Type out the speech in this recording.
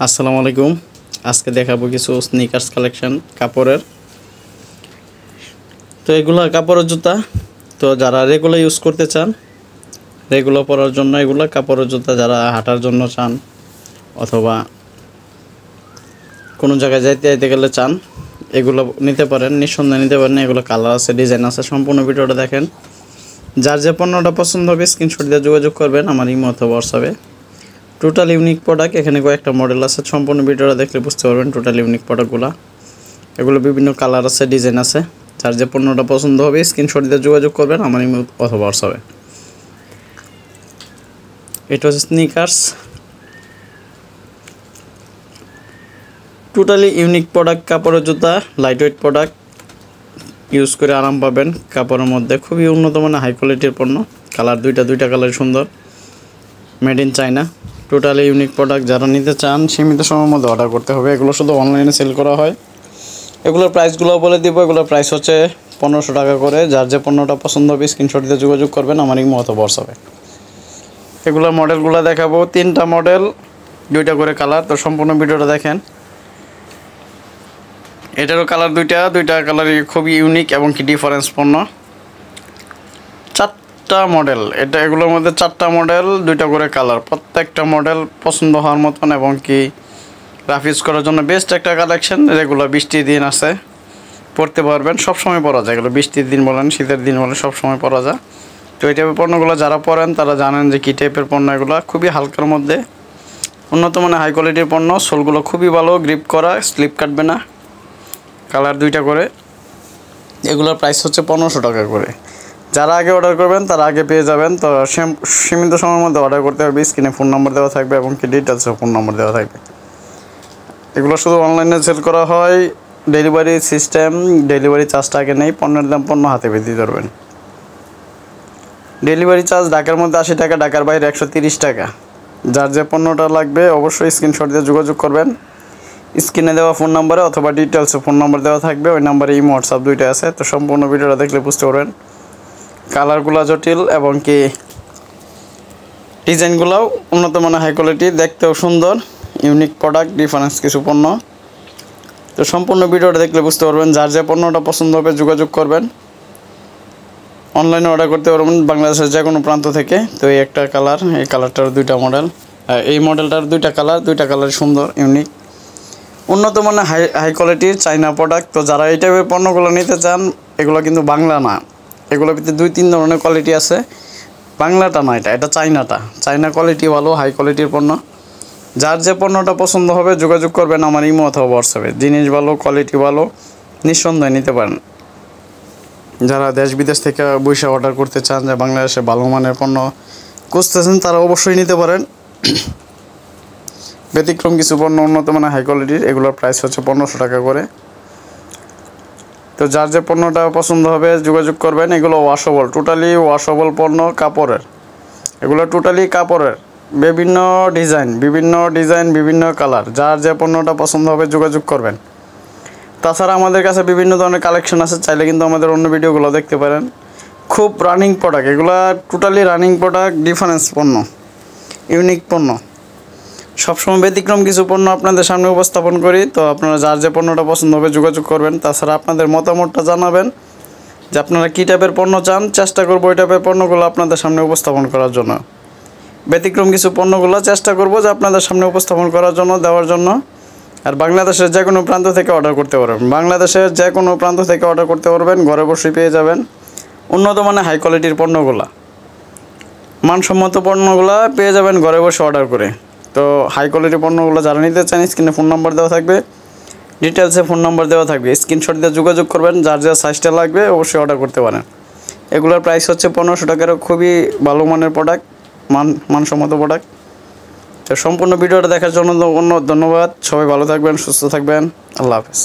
আসসালামু আলাইকুম। আজকে দেখাবো কিছু স্নিকার্স কালেকশন কাপড়ের। তো এগুলা কাপড়ের জুতা, তো যারা রেগুলার ইউজ করতে চান, রেগুলার পরার জন্য এগুলা কাপড়ের জুতা, যারা হাঁটার জন্য চান অথবা কোনো জায়গায় যাইতে গেলে চান, এগুলো নিতে পারেন, নিঃসন্দেহে নিতে পারেন। এগুলো কালার আছে, ডিজাইন আছে, সম্পূর্ণ ভিডিওটা দেখেন। যার যে পণ্যটা পছন্দ হবে স্ক্রিনশট দিয়ে যোগাযোগ করবেন আমার ইমো অথবা হোয়াটসঅ্যাপে। টোটাল ইউনিক প্রোডাক্ট, এখানে কয়েকটা মডেল আছে, সম্পূর্ণ ভিডিওটা দেখলে বুঝতে পারবেন টোটাল ইউনিক প্রোডাক্টগুলো। এগুলো বিভিন্ন কালার আছে, ডিজাইন আছে। যার যে পণ্যটা পছন্দ হবে স্ক্রিনশট দিয়ে যোগাযোগ করবেন আমার ইমো অথবা হোয়াটসঅ্যাপে। এটা হচ্ছে স্নিকার্স, টোটালি ইউনিক প্রোডাক্ট, কাপড়ের জুতা, লাইট ওয়েট প্রোডাক্ট, ইউজ করে আরাম পাবেন। কাপড়ের মধ্যে খুবই উন্নত মানের হাই কোয়ালিটির পণ্য। কালার দুইটা কালার সুন্দর, made in China. Totally unique product, যারা নিতে চান সীমিত সময়ের মধ্যে অর্ডার করতে হবে। এগুলো শুধু অনলাইনে সেল করা হয়। এগুলোর প্রাইসগুলো বলে দিব। এগুলোর প্রাইস হচ্ছে 1500 টাকা করে। যার যে পণ্যটা পছন্দ হবে স্ক্রিনশট দিয়ে যোগাযোগ করবেন আমার ইমো অথবা হোয়াটসঅ্যাপে। এগুলোর মডেলগুলো দেখাবো, 3টা মডেল, 2টা করে কালার। তো সম্পূর্ণ ভিডিওটা দেখেন। এটারও কালার দুইটা কালারই খুবই ইউনিক এবং কি ডিফারেন্স পণ্য। 4টা মডেল, এগুলোর মধ্যে 4টা মডেল, 2টা করে কালার। প্রত্যেকটা মডেল পছন্দ হওয়ার মতন এবং কি রাফ ইউজ করার জন্য বেস্ট একটা কালেকশন। এগুলো বৃষ্টির দিন আছে, পরতে পারবেন, সবসময় পরা যায়। এগুলো বৃষ্টির দিন বলেন, শীতের দিন বলেন, সবসময় পরা যায়। তো এই টাইপের পণ্যগুলো যারা পরেন তারা জানেন যে কী টাইপের পণ্য এগুলো। খুবই হালকার মধ্যে উন্নত মানের হাই কোয়ালিটির পণ্য। সোলগুলো খুবই ভালো, গ্রিপ করা, স্লিপ কাটবে না। কালার 2টা করে। এগুলোর প্রাইস হচ্ছে 1500 টাকা করে। যারা আগে অর্ডার করবেন তারা আগে পেয়ে যাবেন। তো সীমিত সময়ের মধ্যে অর্ডার করতে হবে। স্ক্রিনে ফোন নম্বর দেওয়া থাকবে এবং কি ডিটেলসে ফোন নম্বর দেওয়া থাকবে। এগুলো শুধু অনলাইনে সেল করা হয়। ডেলিভারি সিস্টেম, ডেলিভারি চার্জটা আগে নেই। পণ্যের দাম পণ্য হাতে পেয়ে দিতে পারবেন। ডেলিভারি চার্জ ঢাকার মধ্যে 80 টাকা, ঢাকার বাইরে 130 টাকা। যার যে পণ্যটা লাগবে অবশ্যই স্ক্রিনশট দিয়ে যোগাযোগ করবেন। স্ক্রিনে দেওয়া ফোন নম্বরে অথবা ডিটেলসে ফোন নম্বর দেওয়া থাকবে, ওই নাম্বারে ইমো হোয়াটসঅ্যাপ 2টা আছে। তো সম্পূর্ণ ভিডিওটা দেখলে বুঝতে পারবেন। কালারগুলো জটিল এবং কি ডিজাইনগুলোও উন্নত মানের হাই কোয়ালিটি, দেখতেও সুন্দর। ইউনিক প্রোডাক্ট, ডিফারেন্স কিছু পণ্য। তো সম্পূর্ণ ভিডিওটা দেখলে বুঝতে পারবেন। যার যে পণ্যটা পছন্দ হবে যোগাযোগ করবেন। অনলাইনে অর্ডার করতে পারবেন বাংলাদেশের যে কোনো প্রান্ত থেকে। তো এই একটা কালার, এই কালারটার 2টা মডেল, এই মডেলটার 2টা কালার, 2টা কালার সুন্দর, ইউনিক, উন্নত মানের হাই কোয়ালিটির চাইনা প্রোডাক্ট। তো যারা এই টাইপের পণ্যগুলো নিতে চান, এগুলো কিন্তু বাংলা না, এগুলোর ভিতরে 2-3 ধরনের কোয়ালিটি আছে। বাংলাটা না, এটা চাইনাটা। চাইনা কোয়ালিটি ভালো, হাই কোয়ালিটির পণ্য। যার যে পণ্যটা পছন্দ হবে যোগাযোগ করবেন আমার ইমো অথবা হোয়াটসঅ্যাপে। জিনিস ভালো, কোয়ালিটি ভালো, নিঃসন্দেহে নিতে পারেন। যারা দেশ বিদেশ থেকে বসে অর্ডার করতে চান, যে বাংলাদেশে ভালো মানের পণ্য খুঁজতেছেন, তারা অবশ্যই নিতে পারেন। ব্যতিক্রম কিছু পণ্য, উন্নত মানের হাই কোয়ালিটির। এগুলোর প্রাইস হচ্ছে 1500 টাকা করে। তো যার যে পণ্যটা পছন্দ হবে যোগাযোগ করবেন। এগুলো ওয়াশেবল, টোটালি ওয়াশেবল পণ্য, কাপড়ের। এগুলো টোটালি কাপড়ের, বিভিন্ন ডিজাইন, বিভিন্ন কালার। যার যে পণ্যটা পছন্দ হবে যোগাযোগ করবেন। তাছাড়া আমাদের কাছে বিভিন্ন ধরনের কালেকশন আছে, চাইলে কিন্তু আমাদের অন্য ভিডিওগুলো দেখতে পারেন। খুব রানিং প্রোডাক্ট, এগুলো টোটালি রানিং প্রোডাক্ট, ডিফারেন্স পণ্য, ইউনিক পণ্য। সবসময় ব্যতিক্রম কিছু পণ্য আপনাদের সামনে উপস্থাপন করি। তো আপনারা যার যে পণ্যটা পছন্দ হবে যোগাযোগ করবেন। তাছাড়া আপনাদের মতামতটা জানাবেন যে আপনারা কী টাইপের পণ্য চান। চেষ্টা করবো ওই টাইপের পণ্যগুলো আপনাদের সামনে উপস্থাপন করার জন্য। ব্যতিক্রম কিছু পণ্যগুলো চেষ্টা করবো যে আপনাদের সামনে উপস্থাপন করার জন্য, দেওয়ার জন্য। আর বাংলাদেশের যে কোনো প্রান্ত থেকে অর্ডার করতে পারবেন। বাংলাদেশের যে কোনো প্রান্ত থেকে অর্ডার করতে পারবেন, ঘরে বসে পেয়ে যাবেন উন্নত মানের হাই কোয়ালিটির পণ্যগুলো। মানসম্মত পণ্যগুলো পেয়ে যাবেন ঘরে বসে অর্ডার করে। তো হাই কোয়ালিটির পণ্যগুলো যারা নিতে চান স্ক্রিনে ফোন নাম্বার দেওয়া থাকবে, ডিটেলসে ফোন নাম্বার দেওয়া থাকবে। স্ক্রিনশট দিয়ে যোগাযোগ করবেন। যার যা সাইজটা লাগবে অবশ্যই অর্ডার করতে পারেন। এগুলোর প্রাইস হচ্ছে 1500 টাকারও, খুবই ভালো মানের প্রোডাক্ট, মানসম্মত প্রোডাক্ট। তো সম্পূর্ণ ভিডিওটা দেখার জন্য ধন্যবাদ। সবাই ভালো থাকবেন, সুস্থ থাকবেন। আল্লাহ হাফেজ।